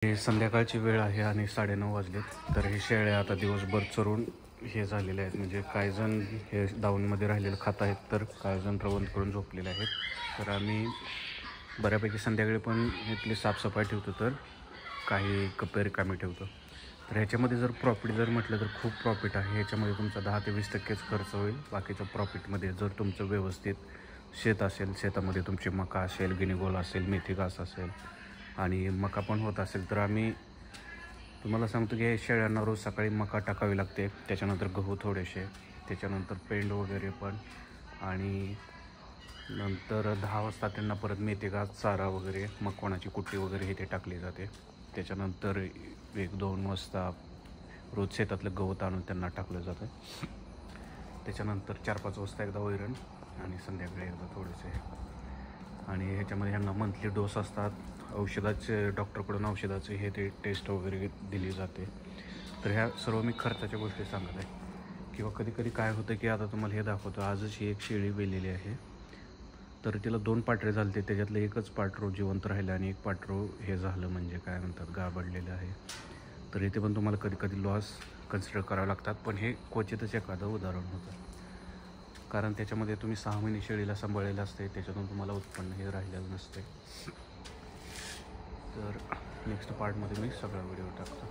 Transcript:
हे संध्याकाळची वेळ आहे आणि 9:30 वाजलेत. तर हे शेळ्या आता दिवसभर चरून हे झालेले आहेत. म्हणजे काही जण हे दावणीमध्ये राहिलेलं खात आहेत, तर काही जण रवंथ करून झोपलेले आहेत. तर आम्ही बऱ्यापैकी संध्याकाळी पण इथली साफसफाई ठेवतो, तर काही कप्पे रिकामे ठेवतो. तर ह्याच्यामध्ये जर प्रॉफिट जर म्हटलं तर खूप प्रॉफिट आहे. ह्याच्यामध्ये तुमचा 10 ते 20% खर्च होईल. बाकीचं प्रॉफिटमध्ये जर तुमचं व्यवस्थित शेत असेल, शेतामध्ये तुमची मका असेल, गिनीगोल असेल, मेथी घास असेल आणि मका पण होत असेल, तर आम्ही तुम्हाला सांगतो की शेळ्यांना रोज सकाळी मका टाकावी लागते. त्याच्यानंतर गहू थोडेसे, त्याच्यानंतर पेंड वगैरे पण, आणि नंतर 10 वाजता त्यांना परत मेथी घास, चारा वगैरे, मकवानाची कुट्टी वगैरे हे ते टाकली जाते. त्याच्यानंतर 1-2 वाजता रोज शेतातलं गवत आणून त्यांना टाकलं जातं. त्याच्यानंतर 4-5 वाजता एकदा वैरण आणि संध्याकाळी एकदा थोडेसे. आणि ह्याच्यामध्ये ह्यांना मंथली डोस असतात. औषधाचे डॉक्टरकडून औषधाचे हे ते टेस्ट वगैरे दिली जाते. तर ह्या सर्व मी खर्चाच्या गोष्टी सांगत आहे. किंवा कधी काय होतं की आता तुम्हाला हे दाखवतो. आजच ही एक शेळी वेलेली आहे. तर तिला 2 पाठरे झाले होते. त्याच्यातलं एकच पाठरू जिवंत राहिलं आणि एक पाठरू हे झालं, म्हणजे काय म्हणतात, गाबडलेलं आहे. तर इथे पण तुम्हाला कधी लॉस कन्सिडर करावं लागतात. पण हे क्वचितच एखादं उदाहरण होतं. कारण त्याच्यामध्ये तुम्ही 6 महिने शेळीला सांभाळलेलं असते, त्याच्यातून तुम्हाला उत्पन्न हे राहिलेलं नसते. तर नेक्स्ट पार्टमध्ये मी सगळा व्हिडिओ टाकतो.